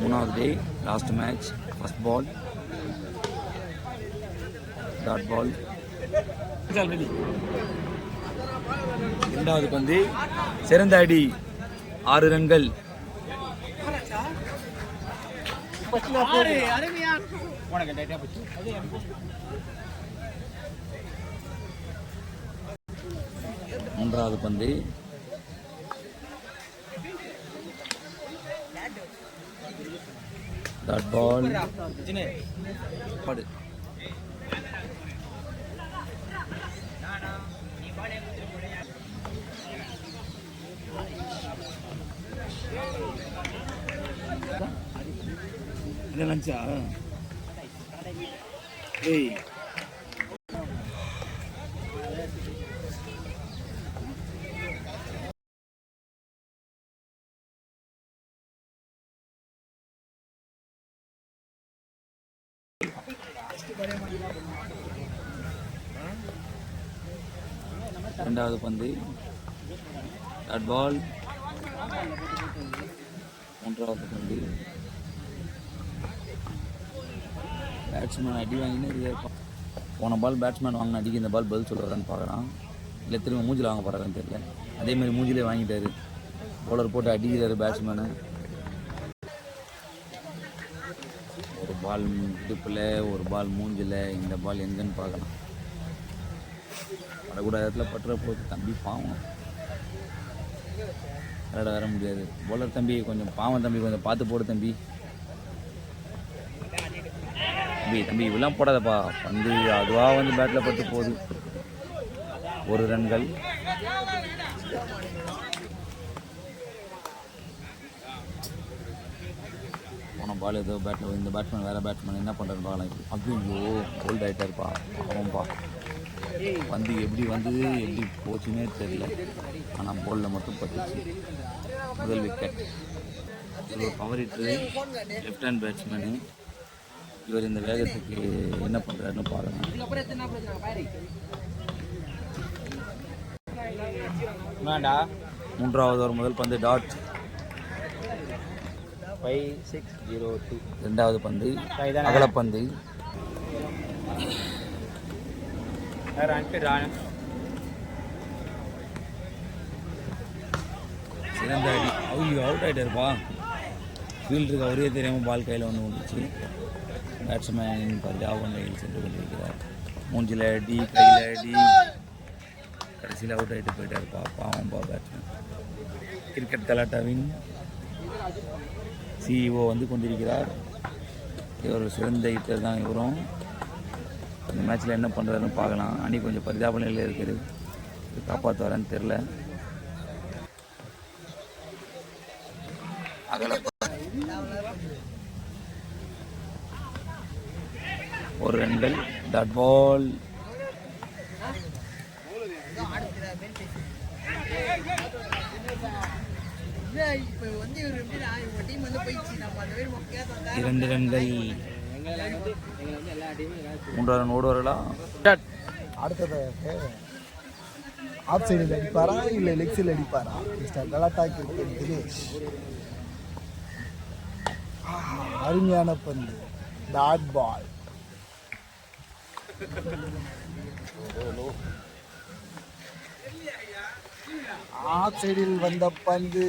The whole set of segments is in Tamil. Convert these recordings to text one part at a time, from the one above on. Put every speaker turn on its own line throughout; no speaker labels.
மூணாவது day last match. First ball dot ball. இரண்டாவது பந்து சிறந்த அடி 6 ரன்கள். மூன்றாவது பந்து டாட் பால். என்ன லஞ்சா? ஏய் இரண்டாவது பந்து டாட் பால். மூன்றாவது பந்து பேட்ஸ்மேன் அடி வாங்கினே இருப்பான். போன பால் பேட்ஸ்மேன் வாங்கின அடிக்கு இந்த பால் பதில் சொல்கிறான்னு பார்க்குறான். இல்லை திரும்ப மூஞ்சில் வாங்க போகிறான்னு தெரியல. அதேமாதிரி மூஞ்சிலே வாங்கிட்டாரு. பவுலர் போட்டு அடிக்கிறாரு பேட்ஸ்மேனு. ஒரு பால் இடுப்பில், ஒரு பால் மூஞ்சில், இந்த பால் எங்கன்னு பார்க்கலாம். வரக்கூடாத இடத்துல பட்டுற போது தம்பி பாவம், விளையாட வர முடியாது. பவுலர் தம்பி கொஞ்சம் பாவம் தம்பி, கொஞ்சம் பார்த்து போடு தம்பி. தம்பி தம்பி இவெல்லாம் போடாதப்பா, பந்து அதுவாக வந்து பேட்டில் பட்டு போகுது. 1 ரன்கள். போன பால் ஏதோ பேட்டில் இந்த பேட்ஸ்மேன் வேறு பேட்ஸ்மேன் என்ன பண்ணுறேன்னு பார்க்கலாம். ஐயோ ஹோல்ட் ஆகிட்டாருப்பா, அவன்பா. பந்து எப்படி வந்தது எப்படி போச்சுன்னே தெரியல. ஆனால் பாலில் மட்டும் பட்டுச்சு. முதல் விக்கெட். இது power hitter, left hand batsman. இவர் இந்த வேகத்துக்கு என்ன பண்ணுறாருன்னு பார்க்கலாம். மூன்றாவது ஒரு முதல் பந்து டாட் 5602. இரண்டாவது பந்து அகலப்பந்து. சிறந்த அடி. ஐயோ அவுட் ஆகிட்டாருப்பா. ஃபீல்டருக்கு அவரே தெரியாமல் பால் கையில் வந்து வந்துச்சு. பேட்ஸ்மேன் பரிதாபங்கள் சென்று கொண்டிருக்கிறார். மூஞ்சில் அடி, கையில் அடி. கடைசியில் அவுட் ஆகிட்டு போயிட்டாருப்பா, பாவம்பா பேட்ஸ்மேன். கிரிக்கெட் கலாட்டாவின் சிஇஓ வந்து கொண்டிருக்கிறார். இவர் சிறந்த ஹிட்டர் தான். இவரும் இந்த மேட்ச்சில் என்ன பண்ணுறாருன்னு பார்க்கலாம். அணி கொஞ்சம் பரிதாப நிலையில் இருக்குது. காப்பாற்றுவாரான்னு தெரில. ஒரு ரன்கள். Dot ball. இரண்டு ரன்கள். 3 ரன் ஓடுவார்களா?
அடுத்தது ஆஃப் சைடில் அடிப்பாரா இல்லை லெக் சைடில் அடிப்பாரா? மிஸ்டர் கலாட்டா கிரிக்கெட் தினேஷ். அருமையான பந்து டாட் பால். ஆஃப் சைடில் வந்த பந்து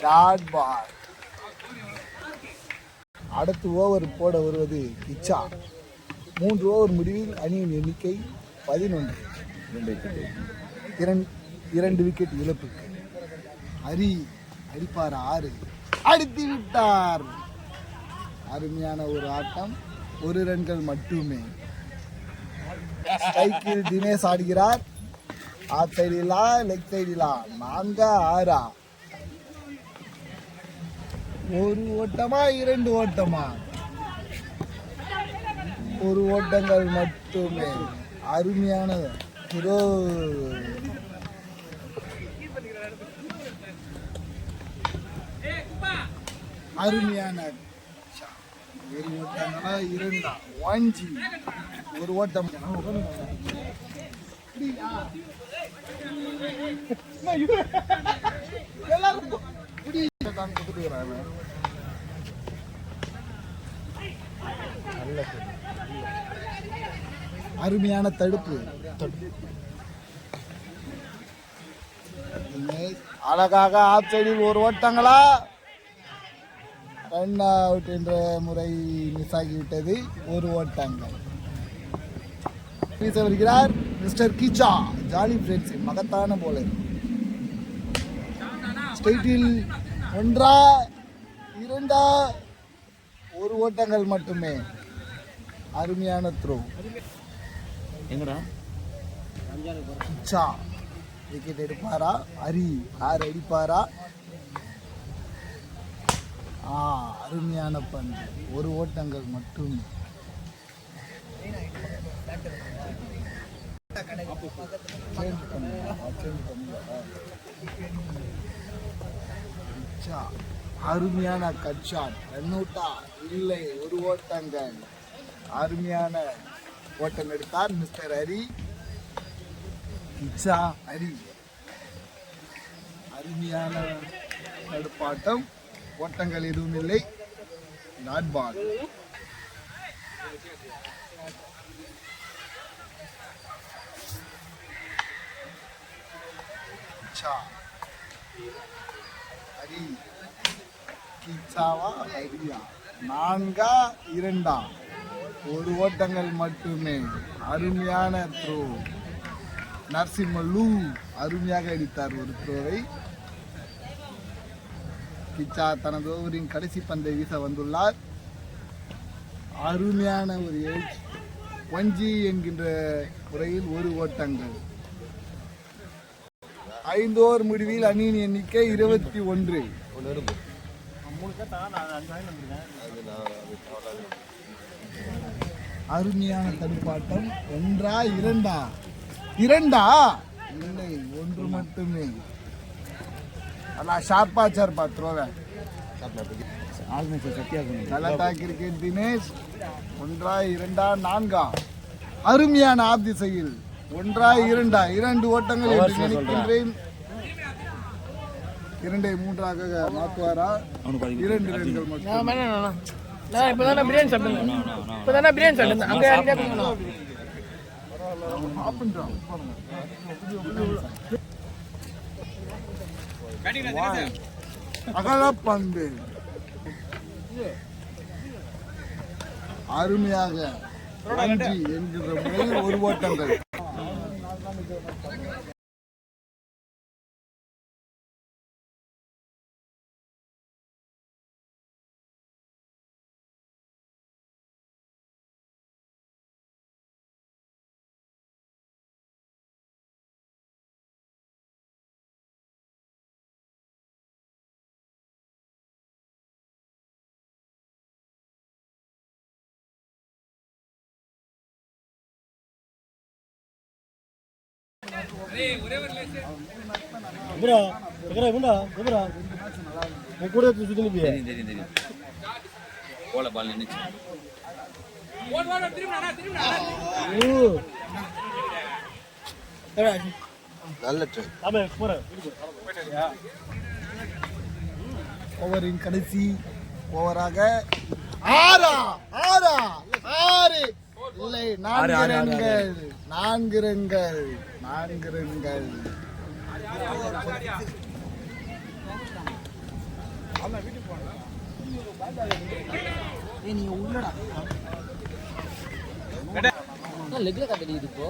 டாட் பால். அடுத்து ஓவர் போட வருவது கிச்சா. 3 ஓவர் முடிவில் அணியின் எண்ணிக்கை 11. 2 விக்கெட் இழப்புக்கு. ஹரி அடிப்பார் 6. அடித்து விட்டார். அருமையான ஒரு ஆட்டம். 1 ரன்கள் மட்டுமே. ஸ்ட்ரைக்கில் தினேஷ் ஆடுகிறார். ஆஃப் சைடிலா லெக் சைடிலா 4 6? 1 ஓட்டமா 2 ஓட்டமா? 1 ஓட்டங்கள் மட்டுமே. அருமையானது. அருமையான 1 ஓட்டங்களா 2? 1 ஓட்டம். அருமையான தடுப்பு. அழகாக ஆஃப் சைடில் ஒரு ஓட்டங்களா, ரன் அவுட் என்ற முறை மிஸ் ஆகிவிட்டது. ஒரு ஓட்டங்கள். பேச வருகிறார் மிஸ்டர் கிச்சா, ஜாலி ஃப்ரெண்ட்ஸ் மகத்தான போலர். ஸ்ட்ரைட்டில் 1 2 ஒரு ஓட்டங்கள் மட்டுமே. அருமையான த்ரோ.
எங்கடா
கிச்சா விக்கெட் எடுப்பாரா? ஹரி 6 அடிப்பாரா? அருமையான பந்து. ஒரு ஓட்டங்கள் மட்டுமே. அருமையான கட் ஷாட். ரன் அவுட்டா? இல்லை, ஒரு ஓட்டங்கள். அருமையான ஓட்டம் எடுத்தார் மிஸ்டர் ஹரி. கிச்சா ஹரி அருமையான தடுப்பாட்டம். ஓட்டங்கள் எதுவும் இல்லை. நாட் பால். ஹரி கிச்சாவா ஹரியா? 4 2 ஒரு ஓட்டங்கள் மட்டுமே. அருமையான த்ரோ. நரசிம்மலு அருமையாக அடித்தார் ஒரு த்ரோவை. கிச்சா தனது ஓவரின் கடைசி பந்தை வீச வந்துள்ளார். அருமையான ஒரு ஏஜ். 1G என்கின்ற முறையில் ஒரு ஓட்டங்கள். 5 ஓவர் முடிவில் அணியின் எண்ணிக்கை 21. அருமையான தடுப்பாட்டம். 1 2 2 இல்லை, 1 மட்டுமே. ஷார்ப்பா சார்பா த்ரோவை கலட்டா கிரிக்கெட் தினேஷ். 1 2 4 அருமையான ஆப் திசையில் 1 2 2 ஓட்டங்கள் என்று நினைக்கின்றேன். 2 3 மாற்றுவாரா? 2 ரன்கள் மட்டும்.
இப்பதான் பிரியாணி சாப்பிட்டேன்.
அகலப்பந்து. அருமையாக 1G என்கின்ற முறையில் ஒரு ஓட்டங்கள்.
தெரியும். போல பால் நினைச்சு
ஓவரின் கடைசி ஓவராக 6 இல்லை, 4 ரன்கள். 4 ரன்கள். 4 ரன்கள்.
லெக்ல கட்டடிக்குது இப்போ.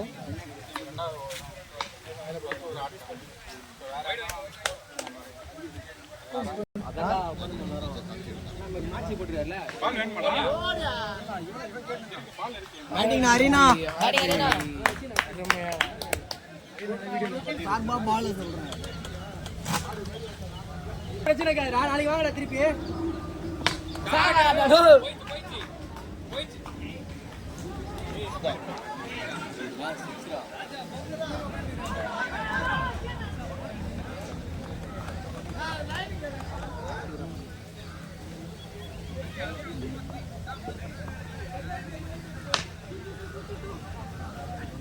பிரச்சனை நாளைக்கு வாங்கடா திருப்பி.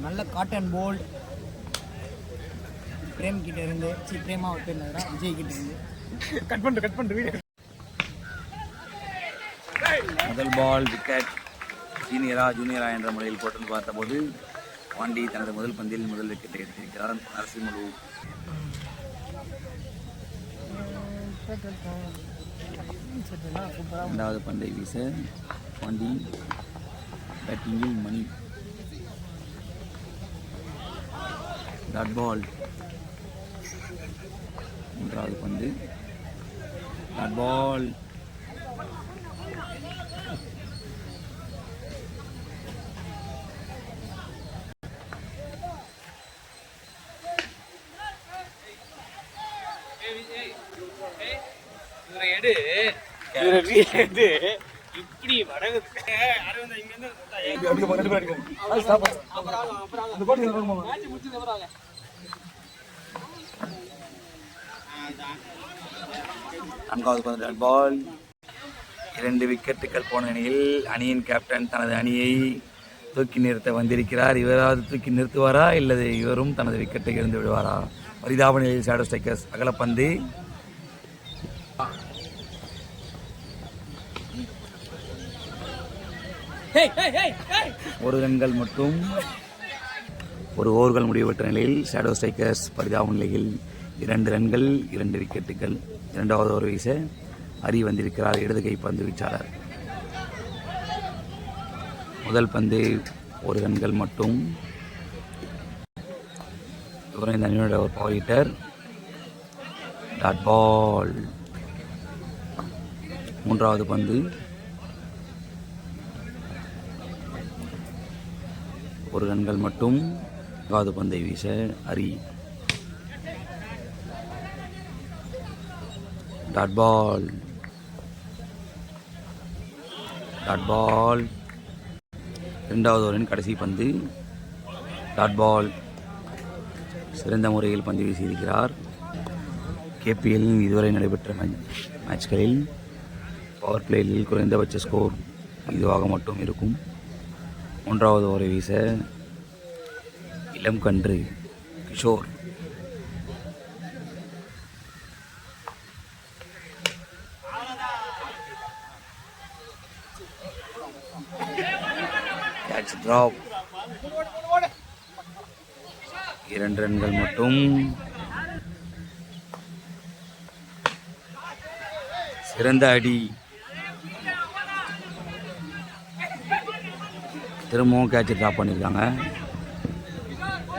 நல்ல காட்டன் போல்ட். பிரேம் கிட்ட இருந்து பிரேமா விஜய் கிட்ட இருந்து கட் பண்ணிட்டு வீடியோ.
முதல் பால் விக்கெட். ஜூனியரா என்ற முறையில் போட்டு பார்த்தபோது பாண்டி தனது முதல் பந்தில் முதல் விக்கெட்டை எடுத்திருக்கிறார். நரசிம்மலு இரண்டாவது பந்தை வீச பாண்டி பேட்டிங்கில் மணி டாட் பால். மூன்றாவது பந்து டாட் பால்.
இப்படி வடகு
நான்காவது பந்து டாட் பால். 2 விக்கெட்டுகள் போன நிலையில் அணியின் கேப்டன் தனது அணியை தூக்கி நிறுத்த வந்திருக்கிறார். இவராவது தூக்கி நிறுத்துவாரா இல்லது இவரும் தனது விக்கெட்டை இழந்து விடுவாரா? பரிதாப நிலையில் ஷேடோ ஸ்ட்ரைக்கர்ஸ். அகலப்பந்து ஒரு ரன்கள் மட்டும். ஒரு ஓவர்கள் முடிவுற்ற நிலையில் ஷேடோ ஸ்ட்ரைக்கர்ஸ் பரிதாப நிலையில் 2 ரன்கள் 2 விக்கெட்டுகள். இரண்டாவது ஓவர் வீச ஹரி வந்திருக்கிறார். இடது கை பந்து வீச்சாளர். முதல் பந்து 1 ரன்கள் மட்டும். இவரும் இந்த அணியோட ஒரு பவர் ஹிட்டர். Dot ball. மூன்றாவது பந்து 1 ரன்கள் மட்டும். நான்காவது பந்தை வீச Hari. Dot ball. Dot ball. இரண்டாவது ஓவரின் கடைசி பந்து டாட் பால். சிறந்த முறையில் பந்து வீசியிருக்கிறார். கேபிஎல்லில் இதுவரை நடைபெற்ற மேட்ச்களில் பவர் பிளேயில் குறைந்தபட்ச ஸ்கோர் இதுவாக மட்டும் இருக்கும். மூன்றாவது ஓவரை வீச இளம் கன்று கிஷோர். Catch drop. 2 ரன்கள் மட்டும். சிறந்த அடி. திரும்பவும் கேட்ச் ட்ராப் பண்ணியிருக்காங்க.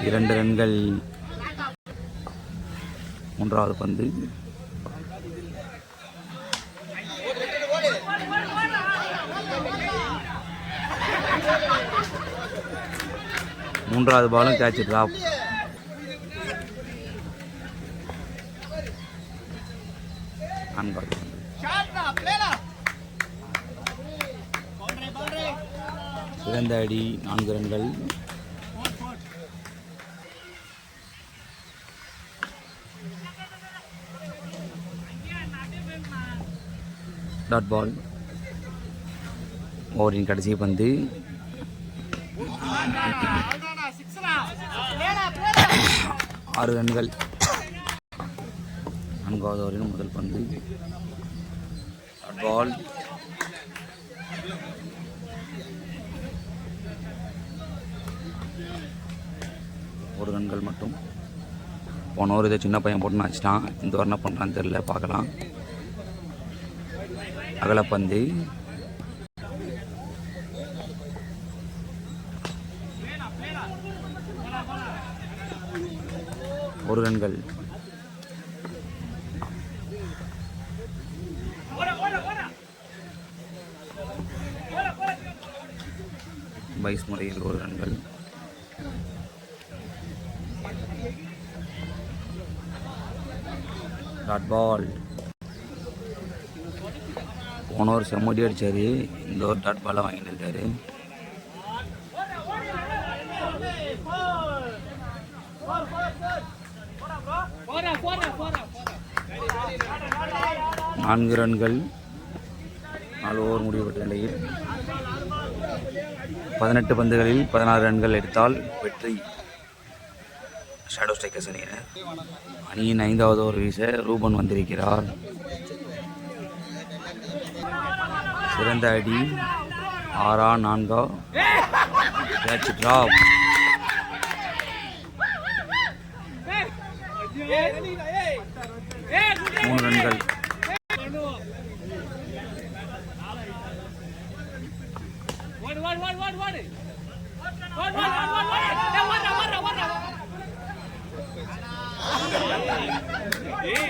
2 ரன்கள். மூன்றாவது பந்து மூன்றாவது பாலும் கேட்ச் ட்ராப். நான்காவது பந்து சிறந்த அடி. 4 ரன்கள். டாட் பால். ஓவரின் கடைசி பந்து 6 ரன்கள். 4வது ஓவரின் முதல் பந்து டாட் பால். ஒரு ரன்கள் மட்டும். போன ஓவர் இதை சின்ன பையன் போட்டு வச்சுட்டான். இந்த ஓவர் என்ன பண்ணுறான்னு தெரியல, பார்க்கலாம். அகலப்பந்து ஒரு ரன்கள். பைஸ் முறையில் 1 ரன்கள். Dot ball. போன ஒரு செம்மடி அடித்தார். இந்த ஒரு டாட் பாலை வாங்கிட்டு இருக்காரு. நான்கு ரன்கள். 4 ஓவர் முடிவுற்ற நிலையில் 18 பந்துகளில் 16 ரன்கள் எடுத்தால் வெற்றி ஷேடோ ஸ்ட்ரைக்கர்ஸ் அணியினர். அணியின் 5வது ஓவர் வீச ரூபன் வந்திருக்கிறார். சிறந்த அடி. ஆறா நான்கா கேட்ச் டிராப். 3 ரன்கள்.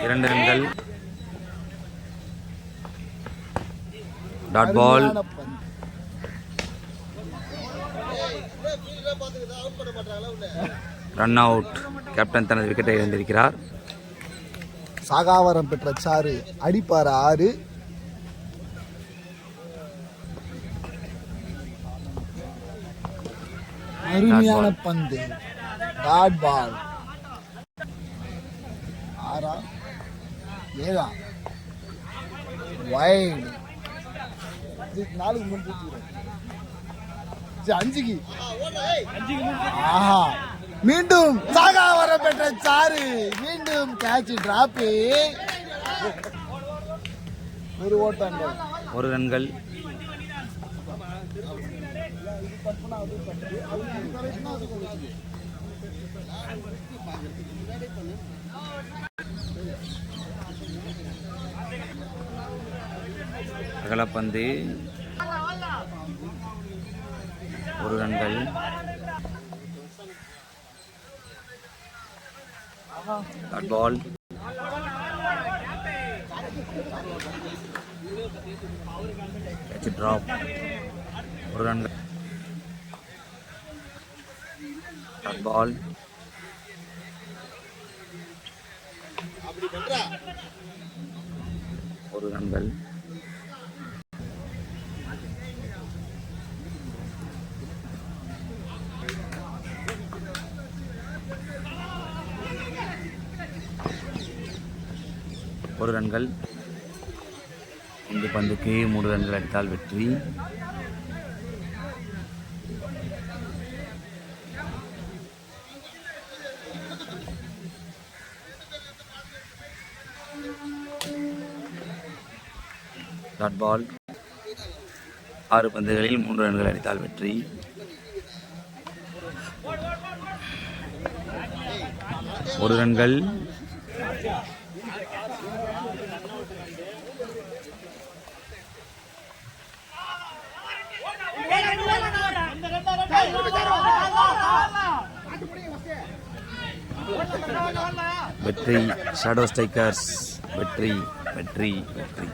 இரண்டு ரன்கள். Dot ball.
அருமையான பந்து.
Run out. கேப்டன் தனது விக்கெட்டை இழந்திருக்கிறார்.
சாகாவரம் பெற்ற சாரு அடிப்பார 6. அருமையான பந்து. Dot ball. 6 7 வைட். 4 முன் 5க்கு. ஆஹா, மீண்டும் சாகாவரம் பெற்ற சாரு மீண்டும் கேட்ச் டிராப். 1 ஓட்டங்கள்.
1 ரன்கள். அகலப்பந்து. 1 ரன்கள். டாட் பால். Catch drop. 1 ரன்கள். Dot ball. ஒரு ரன்கள். ஒரு ரன்கள். இந்த பந்துக்கு 3 ரன்கள் அடித்தால் வெற்றி. Dot ball. 6 பந்துகளில் 3 ரன்கள் அடித்தால் வெற்றி. ஒரு ரன்கள். வெற்றி. ஷேடோ ஸ்ட்ரைக்கர்ஸ் வெற்றி வெற்றி வெற்றி.